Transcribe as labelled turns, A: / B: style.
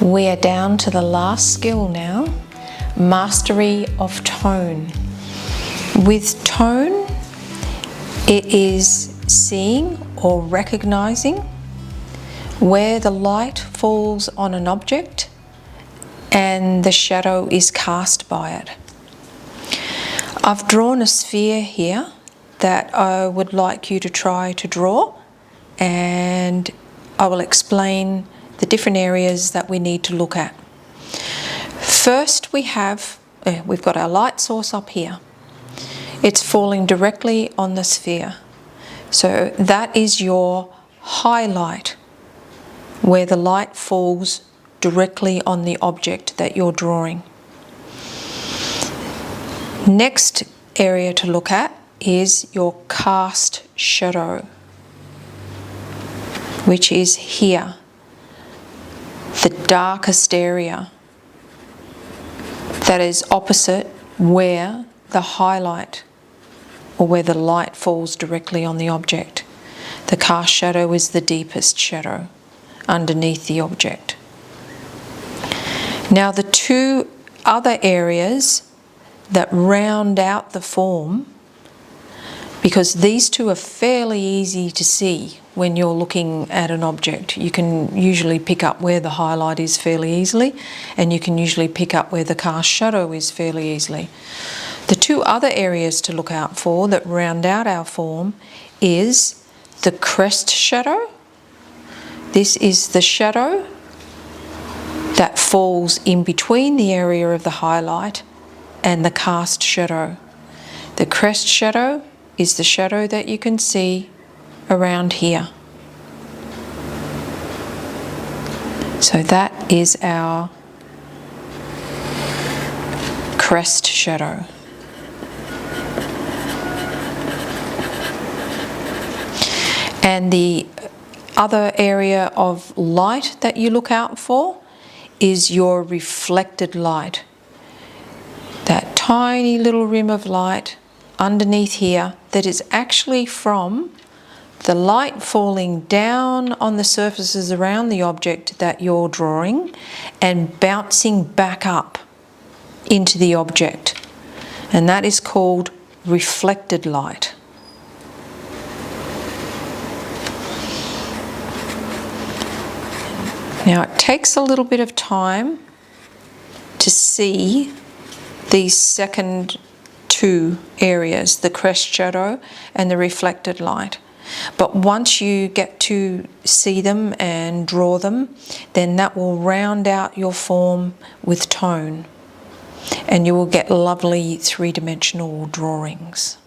A: We are down to the last skill now, mastery of tone. With tone, it is seeing or recognizing where the light falls on an object and the shadow is cast by it. I've drawn a sphere here that I would like you to try to draw, and I will explain the different areas that we need to look at. First we've got our light source up here. It's falling directly on the sphere. So that is your highlight, where the light falls directly on the object that you're drawing. Next area to look at is your cast shadow, which is here, the darkest area that is opposite where the highlight or where the light falls directly on the object. The cast shadow is the deepest shadow underneath the object. Now the two other areas that round out the form, because these two are fairly easy to see when you're looking at an object. You can usually pick up where the highlight is fairly easily, and you can usually pick up where the cast shadow is fairly easily. The two other areas to look out for that round out our form is the crest shadow. This is the shadow that falls in between the area of the highlight and the cast shadow. The crest shadow is the shadow that you can see around here. So that is our crest shadow. And the other area of light that you look out for is your reflected light. That tiny little rim of light underneath here that is actually from the light falling down on the surfaces around the object that you're drawing and bouncing back up into the object. And that is called reflected light. Now it takes a little bit of time to see these second two areas, the crest shadow and the reflected light. But once you get to see them and draw them, then that will round out your form with tone, and you will get lovely three-dimensional drawings.